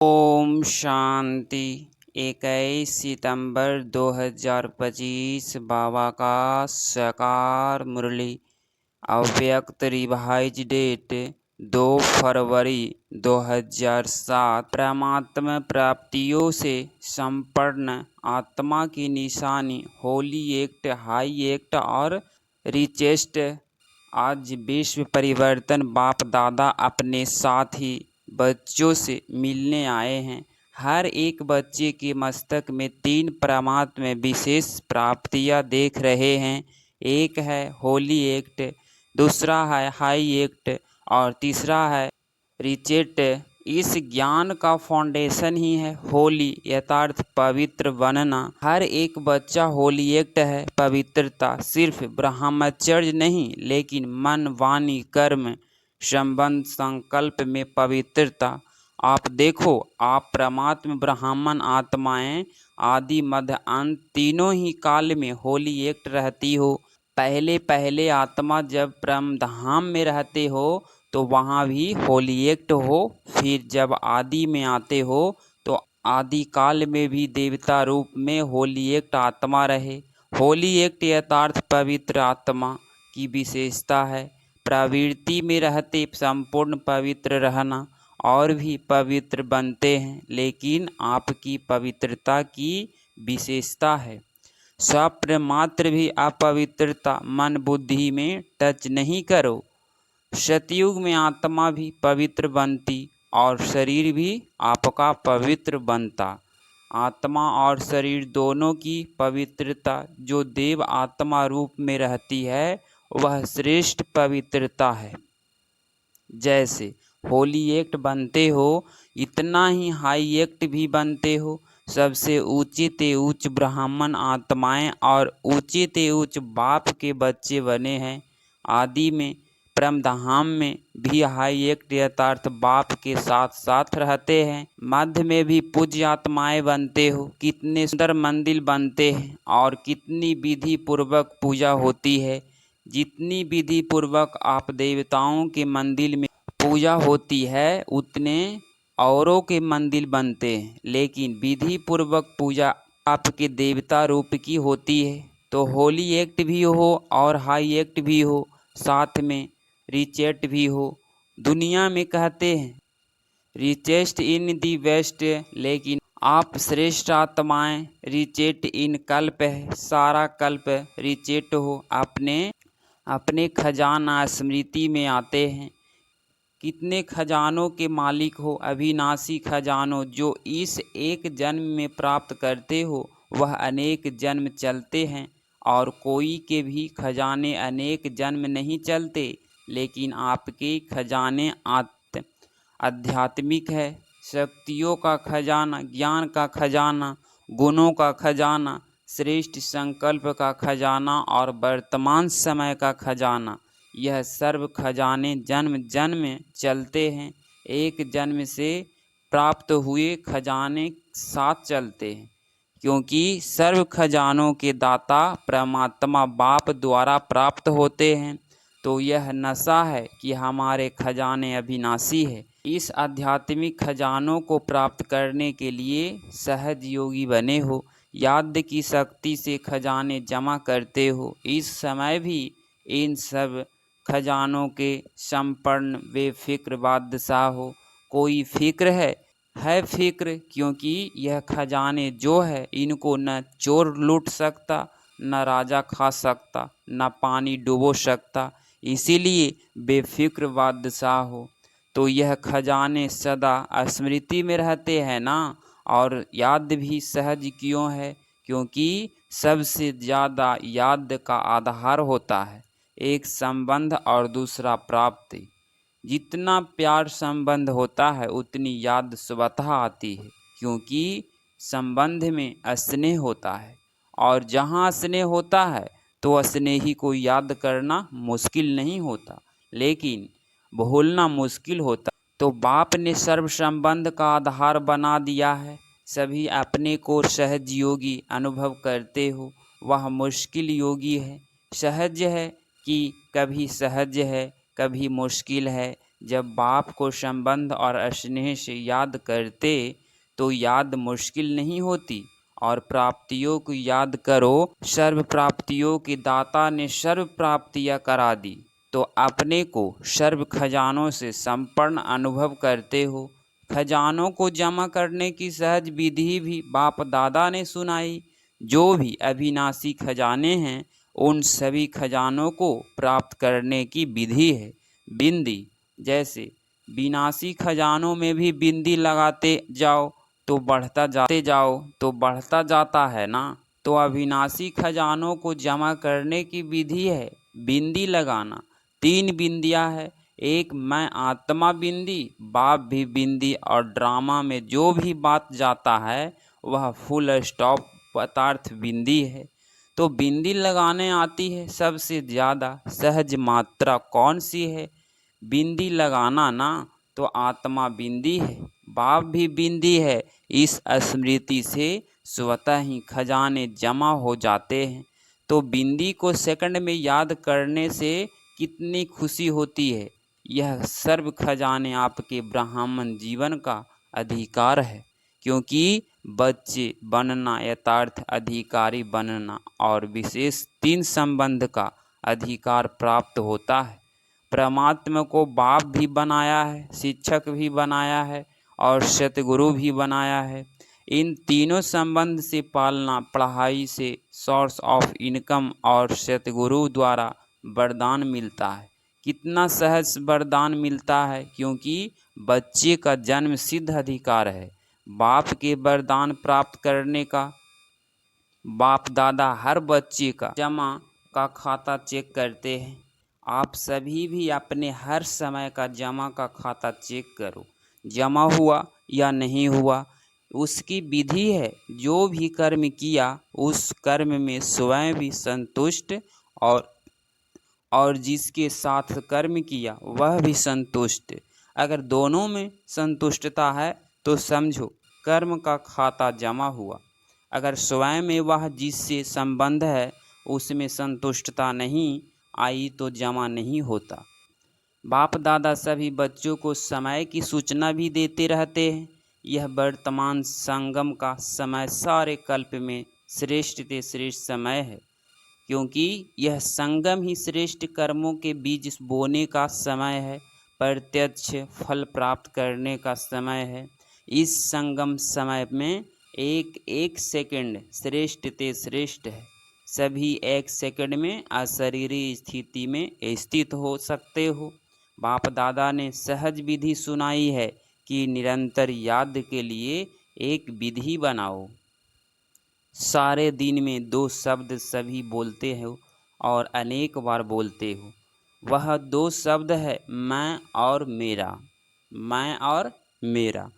ओम शांति। 21 सितंबर 2025 बाबा का साकार मुरली। अव्यक्त रिवाइज डेट 2 फरवरी 2007। परमात्मा प्राप्तियों से संपन्न आत्मा की निशानी होली एक्ट, हाई एक्ट और रिचेस्ट। आज विश्व परिवर्तन बाप दादा अपने साथी बच्चों से मिलने आए हैं। हर एक बच्चे के मस्तक में 3 परमात्मा विशेष प्राप्तियां देख रहे हैं। एक है होली एक्ट, दूसरा है हाई एक्ट और तीसरा है रिचेट। इस ज्ञान का फाउंडेशन ही है होली, यथार्थ पवित्र बनना। हर एक बच्चा होली एक्ट है पवित्रता। सिर्फ ब्रह्मचर्य नहीं, लेकिन मन वाणी कर्म संबंध संकल्प में पवित्रता। आप देखो, आप परमात्मा ब्राह्मण आत्माएं आदि मध्य अंत तीनों ही काल में होली एक्ट रहती हो। पहले पहले आत्मा जब परम धाम में रहते हो तो वहाँ भी होली एक्ट हो। फिर जब आदि में आते हो तो आदि काल में भी देवता रूप में होली एक्ट आत्मा रहे। होली एक्ट यथार्थ पवित्र आत्मा की विशेषता है। प्रवृत्ति में रहते संपूर्ण पवित्र रहना और भी पवित्र बनते हैं, लेकिन आपकी पवित्रता की विशेषता है। स्वप्न मात्र भी अपवित्रता मन बुद्धि में टच नहीं करो। सतयुग में आत्मा भी पवित्र बनती और शरीर भी आपका पवित्र बनता। आत्मा और शरीर दोनों की पवित्रता जो देव आत्मा रूप में रहती है वह श्रेष्ठ पवित्रता है। जैसे होली एक्ट बनते हो, इतना ही हाई एक्ट भी बनते हो। सबसे ऊंचे ते ऊंच ब्राह्मण आत्माएं और ऊंचे ते ऊंच बाप के बच्चे बने हैं। आदि में परम धाम में भी हाई एक्ट यथार्थ बाप के साथ साथ रहते हैं। मध्य में भी पूज्य आत्माएं बनते हो। कितने सुंदर मंदिर बनते हैं और कितनी विधि पूर्वक पूजा होती है। जितनी विधि पूर्वक आप देवताओं के मंदिर में पूजा होती है उतने औरों के मंदिर बनते हैं, लेकिन विधि पूर्वक पूजा आपके देवता रूप की होती है। तो होली एक्ट भी हो और हाई एक्ट भी हो, साथ में रिचेट भी हो। दुनिया में कहते हैं रिचेस्ट इन दी वेस्ट, लेकिन आप श्रेष्ठ आत्माएं रिचेट इन कल्प है। सारा कल्प रिचेट हो, अपने खजाना स्मृति में आते हैं। कितने खजानों के मालिक हो, अविनाशी खजानों जो इस एक जन्म में प्राप्त करते हो वह अनेक जन्म चलते हैं। और कोई के भी खजाने अनेक जन्म नहीं चलते, लेकिन आपके खजाने आध्यात्मिक है। शक्तियों का खजाना, ज्ञान का खजाना, गुणों का खजाना, श्रेष्ठ संकल्प का खजाना और वर्तमान समय का खजाना। यह सर्व खजाने जन्म जन्म चलते हैं। एक जन्म से प्राप्त हुए खजाने साथ चलते हैं, क्योंकि सर्व खजानों के दाता परमात्मा बाप द्वारा प्राप्त होते हैं। तो यह नशा है कि हमारे खजाने अविनाशी है। इस आध्यात्मिक खजानों को प्राप्त करने के लिए सहज योगी बने हो। याद की शक्ति से खजाने जमा करते हो। इस समय भी इन सब खजानों के संपन्न बेफिक्र बादशाह हो। कोई फिक्र है फिक्र, क्योंकि यह खजाने जो है इनको न चोर लूट सकता, न राजा खा सकता, न पानी डुबो सकता। इसीलिए बेफिक्र बादशाह हो। तो यह खजाने सदा स्मृति में रहते हैं ना। और याद भी सहज क्यों है? क्योंकि सबसे ज़्यादा याद का आधार होता है एक संबंध और दूसरा प्राप्ति। जितना प्यार संबंध होता है उतनी याद स्वतः आती है, क्योंकि संबंध में स्नेह होता है। और जहाँ स्नेह होता है तो स्नेही को याद करना मुश्किल नहीं होता, लेकिन भूलना मुश्किल होता। तो बाप ने सर्व संबंध का आधार बना दिया है। सभी अपने को सहज योगी अनुभव करते हो, वह मुश्किल योगी है। सहज है कि कभी सहज है, कभी मुश्किल है, जब बाप को संबंध और स्नेह से याद करते तो याद मुश्किल नहीं होती। और प्राप्तियों को याद करो, सर्व प्राप्तियों के दाता ने सर्व प्राप्तियां करा दी, तो अपने को सर्व खजानों से संपन्न अनुभव करते हो। खजानों को जमा करने की सहज विधि भी बाप दादा ने सुनाई। जो भी अविनाशी खजाने हैं, उन सभी खजानों को प्राप्त करने की विधि है बिंदी। जैसे विनाशी खजानों में भी बिंदी लगाते जाओ तो बढ़ता जाता है ना। तो अविनाशी खजानों को जमा करने की विधि है बिंदी लगाना। 3 बिंदियां है, एक मैं आत्मा बिंदी, बाप भी बिंदी, और ड्रामा में जो भी बात जाता है वह फुल स्टॉप पदार्थ बिंदी है। तो बिंदी लगाने आती है सबसे ज़्यादा सहज मात्रा कौन सी है? बिंदी लगाना ना। तो आत्मा बिंदी है, बाप भी बिंदी है। इस स्मृति से स्वतः ही खजाने जमा हो जाते हैं। तो बिंदी को सेकंड में याद करने से कितनी खुशी होती है। यह सर्व खजाने आपके ब्राह्मण जीवन का अधिकार है, क्योंकि बच्चे बनना, यथार्थ अधिकारी बनना और विशेष 3 संबंध का अधिकार प्राप्त होता है। परमात्मा को बाप भी बनाया है, शिक्षक भी बनाया है और सतगुरु भी बनाया है। इन तीनों संबंध से पालना, पढ़ाई से सोर्स ऑफ इनकम और सतगुरु द्वारा वरदान मिलता है। कितना सहज वरदान मिलता है, क्योंकि बच्चे का जन्म सिद्ध अधिकार है बाप के वरदान प्राप्त करने का। बाप दादा हर बच्चे का जमा का खाता चेक करते हैं। आप सभी भी अपने हर समय का जमा का खाता चेक करो, जमा हुआ या नहीं हुआ। उसकी विधि है, जो भी कर्म किया उस कर्म में स्वयं भी संतुष्ट और जिसके साथ कर्म किया वह भी संतुष्ट। अगर दोनों में संतुष्टता है तो समझो कर्म का खाता जमा हुआ। अगर स्वयं में वह जिससे संबंध है उसमें संतुष्टता नहीं आई तो जमा नहीं होता। बाप दादा सभी बच्चों को समय की सूचना भी देते रहते हैं। यह वर्तमान संगम का समय सारे कल्प में श्रेष्ठ से श्रेष्ठ समय है, क्योंकि यह संगम ही श्रेष्ठ कर्मों के बीज बोने का समय है, प्रत्यक्ष फल प्राप्त करने का समय है। इस संगम समय में एक एक सेकंड श्रेष्ठ ते श्रेष्ठ है। सभी एक सेकंड में अशरीरी स्थिति में स्थित हो सकते हो। बाप दादा ने सहज विधि सुनाई है कि निरंतर याद के लिए एक विधि बनाओ। सारे दिन में 2 शब्द सभी बोलते हो और अनेक बार बोलते हो। वह 2 शब्द है मैं और मेरा, मैं और मेरा।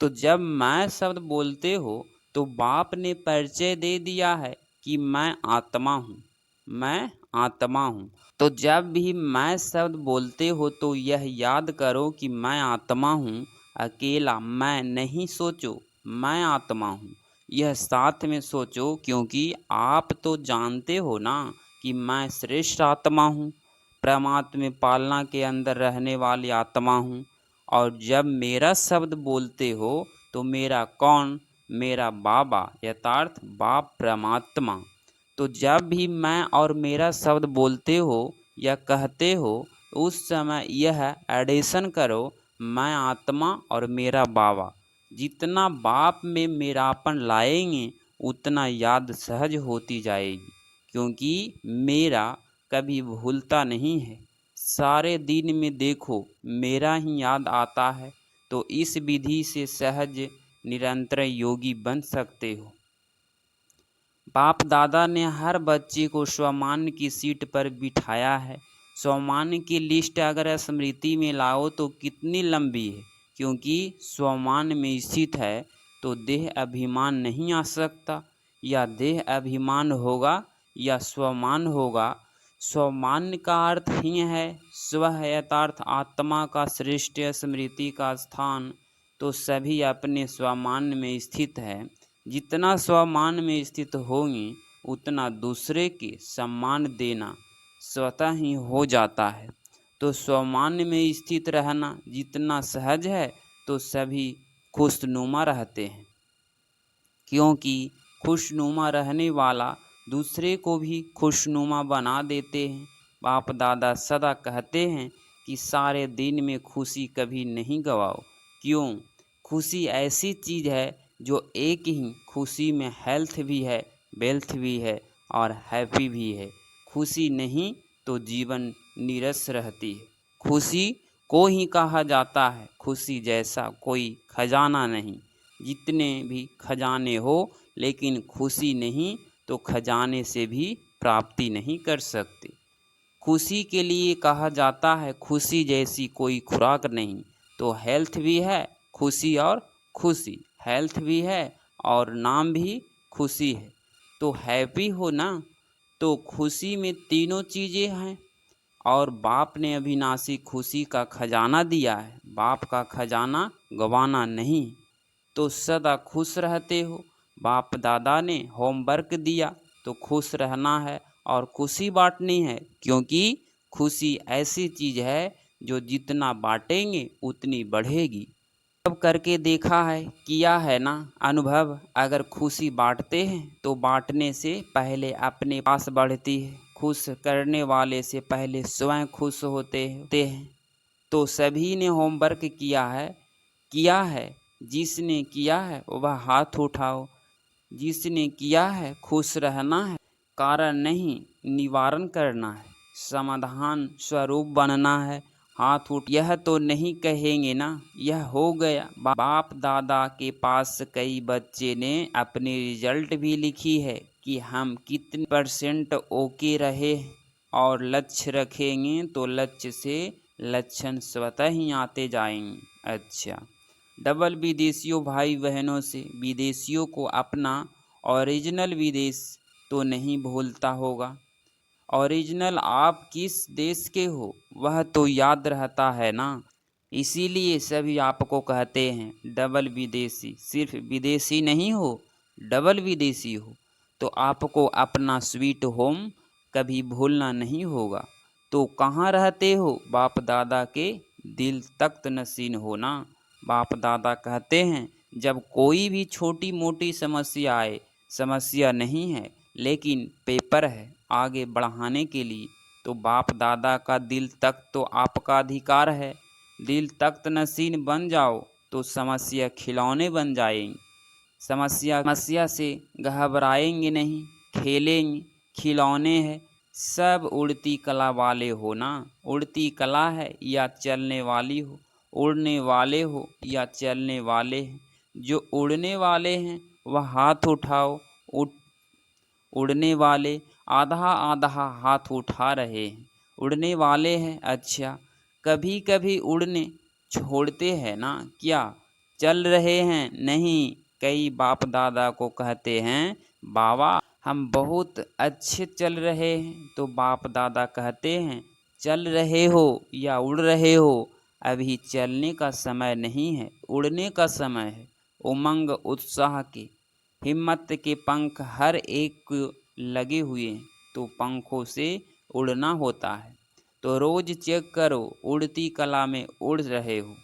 तो जब मैं शब्द बोलते हो तो बाप ने परिचय दे दिया है कि मैं आत्मा हूँ, मैं आत्मा हूँ। तो जब भी मैं शब्द बोलते हो तो यह याद करो कि मैं आत्मा हूँ। अकेला मैं नहीं सोचो, मैं आत्मा हूँ, यह साथ में सोचो, क्योंकि आप तो जानते हो ना कि मैं श्रेष्ठ आत्मा हूँ, परमात्मा पालना के अंदर रहने वाली आत्मा हूँ। और जब मेरा शब्द बोलते हो तो मेरा कौन? मेरा बाबा, यथार्थ बाप परमात्मा। तो जब भी मैं और मेरा शब्द बोलते हो या कहते हो उस समय यह एडिशन करो, मैं आत्मा और मेरा बाबा। जितना बाप में मेरापन लाएंगे उतना याद सहज होती जाएगी, क्योंकि मेरा कभी भूलता नहीं है। सारे दिन में देखो मेरा ही याद आता है। तो इस विधि से सहज निरंतर योगी बन सकते हो। बाप दादा ने हर बच्चे को स्वमान की सीट पर बिठाया है। स्वमान की लिस्ट अगर स्मृति में लाओ तो कितनी लंबी है, क्योंकि स्वमान में स्थित है तो देह अभिमान नहीं आ सकता। या देह अभिमान होगा या स्वमान होगा। स्वमान का अर्थ ही है स्व यथार्थ आत्मा का श्रेष्ठ स्मृति का स्थान। तो सभी अपने स्वमान में स्थित है। जितना स्वमान में स्थित होंगे उतना दूसरे के सम्मान देना स्वतः ही हो जाता है। तो सामान्य में स्थित रहना जितना सहज है तो सभी खुशनुमा रहते हैं, क्योंकि खुशनुमा रहने वाला दूसरे को भी खुशनुमा बना देते हैं। बाप दादा सदा कहते हैं कि सारे दिन में खुशी कभी नहीं गवाओ। क्यों? खुशी ऐसी चीज़ है जो एक ही खुशी में हेल्थ भी है, वेल्थ भी है और हैप्पी भी है। खुशी नहीं तो जीवन नीरस रहती है। खुशी को ही कहा जाता है खुशी जैसा कोई खजाना नहीं। जितने भी खजाने हो लेकिन खुशी नहीं तो खजाने से भी प्राप्ति नहीं कर सकते। खुशी के लिए कहा जाता है खुशी जैसी कोई खुराक नहीं। तो हेल्थ भी है खुशी और खुशी, हेल्थ भी है और नाम भी खुशी है। तो हैप्पी हो ना, तो खुशी में तीनों चीज़ें हैं। और बाप ने अविनाशी खुशी का खजाना दिया है। बाप का खजाना गंवाना नहीं, तो सदा खुश रहते हो। बाप दादा ने होमवर्क दिया तो खुश रहना है और खुशी बांटनी है, क्योंकि खुशी ऐसी चीज़ है जो जितना बांटेंगे उतनी बढ़ेगी। अब करके देखा है, किया है ना अनुभव। अगर खुशी बांटते हैं तो बांटने से पहले अपने पास बढ़ती है। खुश करने वाले से पहले स्वयं खुश होते हैं। तो सभी ने होमवर्क किया है। जिसने किया है वह हाथ उठाओ। जिसने किया है खुश रहना है, कारण नहीं निवारण करना है, समाधान स्वरूप बनना है। हाथ उठ, यह तो नहीं कहेंगे ना यह हो गया। बाप दादा के पास कई बच्चे ने अपनी रिजल्ट भी लिखी है कि हम कितने % ओके रहे, और लक्ष्य रखेंगे तो लक्ष्य से लक्षण स्वतः ही आते जाएंगे। अच्छा, डबल विदेशियों भाई बहनों से विदेशियों को अपना ओरिजिनल विदेश तो नहीं भूलता होगा। ओरिजिनल आप किस देश के हो वह तो याद रहता है ना। इसीलिए सभी आपको कहते हैं डबल विदेशी। सिर्फ विदेशी नहीं हो, डबल विदेशी हो। तो आपको अपना स्वीट होम कभी भूलना नहीं होगा। तो कहाँ रहते हो? बाप दादा के दिल तख्त नशीन हो ना। बाप दादा कहते हैं जब कोई भी छोटी मोटी समस्या आए, समस्या नहीं है लेकिन पेपर है आगे बढ़ाने के लिए, तो बाप दादा का दिल तख्त तो आपका अधिकार है। दिल तख्त नशीन बन जाओ तो समस्या खिलौने बन जाएंगी। समस्या से घबराएंगे नहीं, खेलेंगे। खिलौने हैं, सब उड़ती कला वाले हो ना। उड़ती कला है या चलने वाली हो, उड़ने वाले हो या चलने वाले हैं। जो उड़ने वाले हैं वह हाथ उठाओ। उड़ने वाले आधा आधा हाथ उठा रहे हैं, उड़ने वाले हैं। अच्छा, कभी कभी उड़ने छोड़ते हैं ना क्या? चल रहे हैं नहीं। कई बाप दादा को कहते हैं बाबा हम बहुत अच्छे चल रहे हैं, तो बाप दादा कहते हैं चल रहे हो या उड़ रहे हो, अभी चलने का समय नहीं है, उड़ने का समय है। उमंग उत्साह के हिम्मत के पंख हर एक को लगे हुए हैं, तो पंखों से उड़ना होता है। तो रोज चेक करो उड़ती कला में उड़ रहे हो।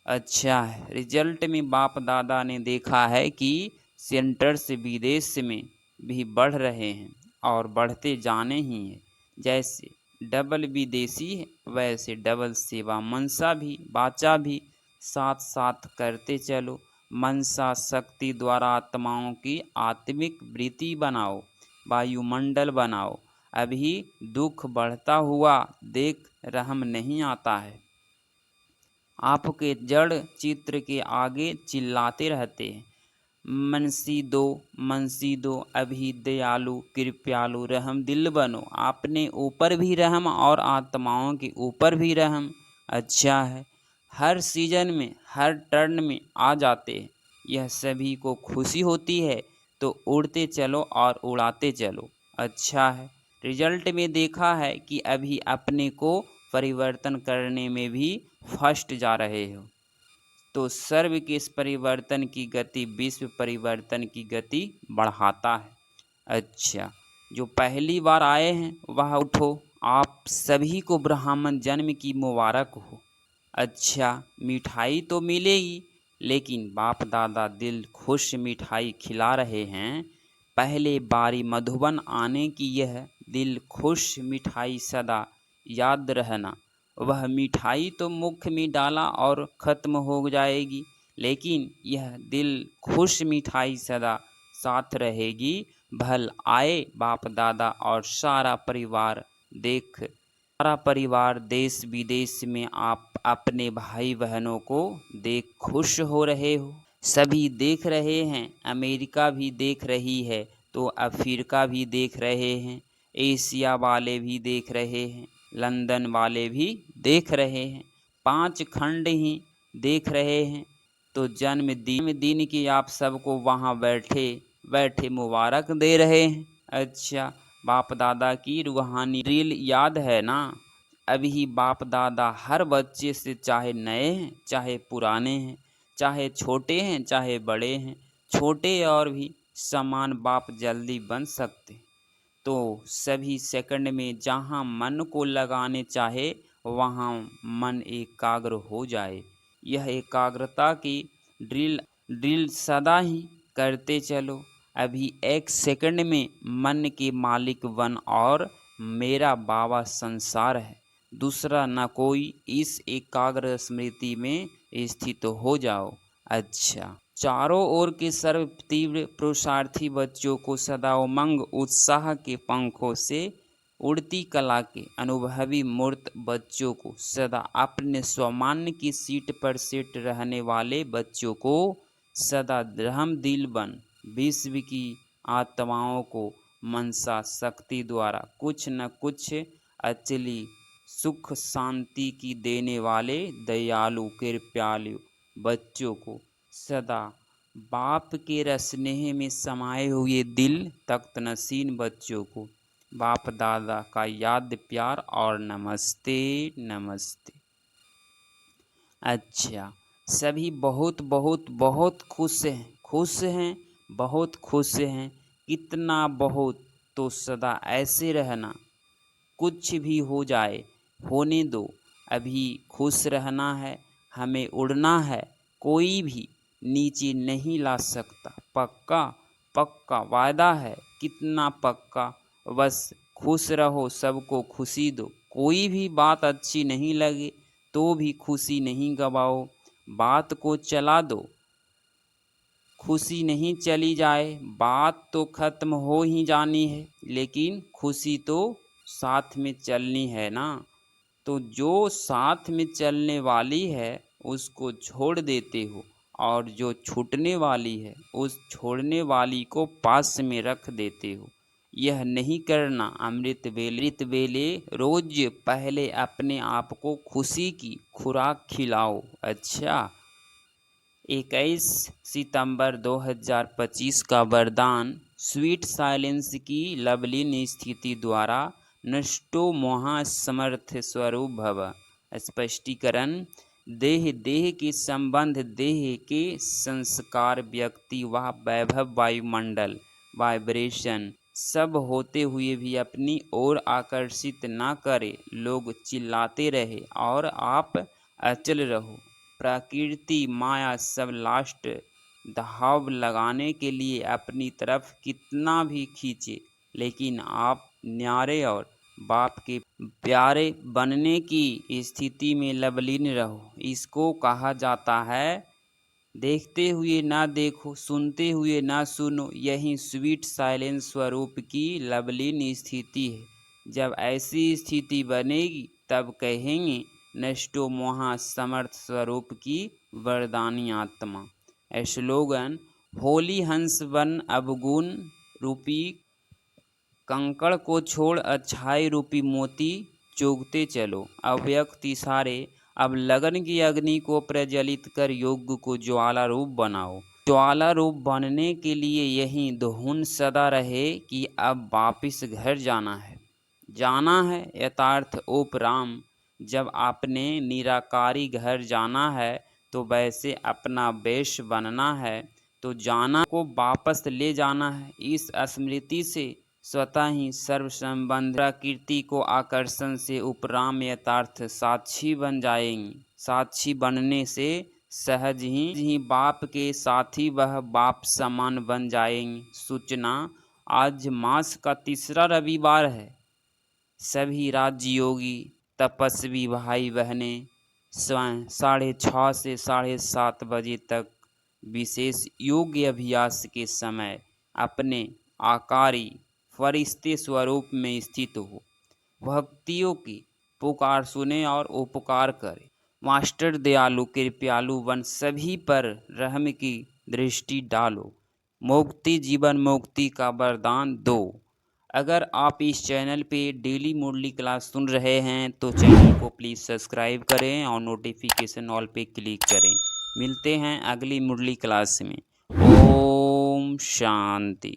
अच्छा है, रिजल्ट में बाप दादा ने देखा है कि सेंटर्स विदेश में भी बढ़ रहे हैं और बढ़ते जाने ही हैं। जैसे डबल विदेशी है वैसे डबल सेवा मनसा भी वाचा भी साथ साथ करते चलो। मनसा शक्ति द्वारा आत्माओं की आत्मिक वृत्ति बनाओ, वायुमंडल बनाओ। अभी दुख बढ़ता हुआ देख रहम नहीं आता है। आपके जड़ चित्र के आगे चिल्लाते रहते हैं मनसी दो अभी दयालु कृपयालु रहम दिल बनो। अपने ऊपर भी रहम और आत्माओं के ऊपर भी रहम। अच्छा है, हर सीजन में हर टर्न में आ जाते हैं। यह सभी को खुशी होती है तो उड़ते चलो और उड़ाते चलो। अच्छा है, रिजल्ट में देखा है कि अभी अपने को परिवर्तन करने में भी फर्स्ट जा रहे हो। तो सर्व के इस परिवर्तन की गति विश्व परिवर्तन की गति बढ़ाता है। अच्छा, जो पहली बार आए हैं वह उठो, आप सभी को ब्राह्मण जन्म की मुबारक हो। अच्छा, मिठाई तो मिलेगी, लेकिन बाप दादा दिल खुश मिठाई खिला रहे हैं। पहले बारी मधुबन आने की यह दिल खुश मिठाई सदा याद रहना। वह मिठाई तो मुख में डाला और ख़त्म हो जाएगी, लेकिन यह दिल खुश मिठाई सदा साथ रहेगी। भल आए बाप दादा और सारा परिवार देश विदेश में आप अपने भाई बहनों को देख खुश हो रहे हो। सभी देख रहे हैं, अमेरिका भी देख रही है, तो अफ्रीका भी देख रहे हैं, एशिया वाले भी देख रहे हैं, लंदन वाले भी देख रहे हैं, 5 खंड ही देख रहे हैं। तो जन्मदिन की आप सबको वहाँ बैठे बैठे मुबारक दे रहे हैं। अच्छा, बाप दादा की रूहानी ड्रिल याद है ना? अभी बाप दादा हर बच्चे से, चाहे नए हैं चाहे पुराने हैं, चाहे छोटे हैं चाहे बड़े हैं, छोटे और भी समान बाप जल्दी बन सकते। तो सभी सेकंड में जहाँ मन को लगाने चाहे वहाँ मन एकाग्र हो जाए। यह एकाग्रता की ड्रिल सदा ही करते चलो। अभी 1 सेकंड में मन के मालिक बन और मेरा बाबा संसार है, दूसरा न कोई, इस एकाग्र स्मृति में स्थित हो जाओ। अच्छा, चारों ओर के सर्व तीव्र पुरुषार्थी बच्चों को सदा उमंग उत्साह के पंखों से उड़ती कला के अनुभवी मूर्त बच्चों को, सदा अपने स्वमान्य की सीट पर सेट रहने वाले बच्चों को, सदा दृढ़ दिल बन विश्व की आत्माओं को मनसा शक्ति द्वारा कुछ न कुछ अचली सुख शांति की देने वाले दयालु कृपालु बच्चों को, सदा बाप के रस्नेह में समाये हुए दिल तख्तनशीन बच्चों को, बाप दादा का याद प्यार और नमस्ते नमस्ते। अच्छा, सभी बहुत बहुत बहुत खुश हैं, बहुत खुश हैं। कितना बहुत, तो सदा ऐसे रहना, कुछ भी हो जाए होने दो, अभी खुश रहना है, हमें उड़ना है, कोई भी नीचे नहीं ला सकता। पक्का पक्का वादा है। कितना पक्का? बस खुश रहो, सबको खुशी दो, कोई भी बात अच्छी नहीं लगे तो भी खुशी नहीं गवाओ, बात को चला दो, खुशी नहीं चली जाए। बात तो ख़त्म हो ही जानी है, लेकिन खुशी तो साथ में चलनी है ना। तो जो साथ में चलने वाली है उसको छोड़ देते हो, और जो छूटने वाली है उस छोड़ने वाली को पास में रख देते हो। यह नहीं करना। अमृत वेले रोज पहले अपने आप को खुशी की खुराक खिलाओ। अच्छा, 21 सितंबर 2025 का वरदान स्वीट साइलेंस की लवलीन स्थिति द्वारा नष्टो महासमर्थ स्वरूप भव। स्पष्टीकरण: देह के संबंध, देह के संस्कार, व्यक्ति व वैभव, वायुमंडल, वाइब्रेशन सब होते हुए भी अपनी ओर आकर्षित न करे। लोग चिल्लाते रहे और आप अचल रहो। प्रकृति माया सब लास्ट दहाव लगाने के लिए अपनी तरफ कितना भी खींचे, लेकिन आप न्यारे और बाप के प्यारे बनने की स्थिति में लवलीन रहो। इसको कहा जाता है देखते हुए ना देखो, सुनते हुए ना सुनो। यही स्वीट साइलेंस स्वरूप की लवलीन स्थिति है। जब ऐसी स्थिति बनेगी तब कहेंगे नष्टो महासमर्थ स्वरूप की वरदानी आत्मा। स्लोगन: होली हंस बन अवगुण रूपी कंकड़ को छोड़ अच्छाई रूपी मोती चोगते चलो। अव्यक्त इशारे: अब लगन की अग्नि को प्रज्वलित कर योग को ज्वाला रूप बनाओ। ज्वाला रूप बनने के लिए यही धुन सदा रहे कि अब वापिस घर जाना है यथार्थ उपराम। जब आपने निराकारी घर जाना है तो वैसे अपना वेश बनना है, तो जाना को वापस ले जाना है। इस स्मृति से स्वतः ही सर्व संबंध प्रकृति को आकर्षण से उपराम यथार्थ साक्षी बन जाएंगी। साक्षी बनने से सहज ही बाप के साथी वह बाप समान बन जाएंगे। सूचना, आज मास का तीसरा रविवार है। सभी राजयोगी तपस्वी भाई बहनें स्वयं 6:30 से 7:30 बजे तक विशेष योग अभ्यास के समय अपने आकारी फरिश्ते स्वरूप में स्थित हो भक्तियों की पुकार सुने और उपकार करें। मास्टर दयालु कृपालु बन सभी पर रहम की दृष्टि डालो। मुक्ति जीवन मुक्ति का वरदान दो। अगर आप इस चैनल पे डेली मुरली क्लास सुन रहे हैं तो चैनल को प्लीज़ सब्सक्राइब करें और नोटिफिकेशन ऑल पे क्लिक करें। मिलते हैं अगली मुरली क्लास में। ओम शांति।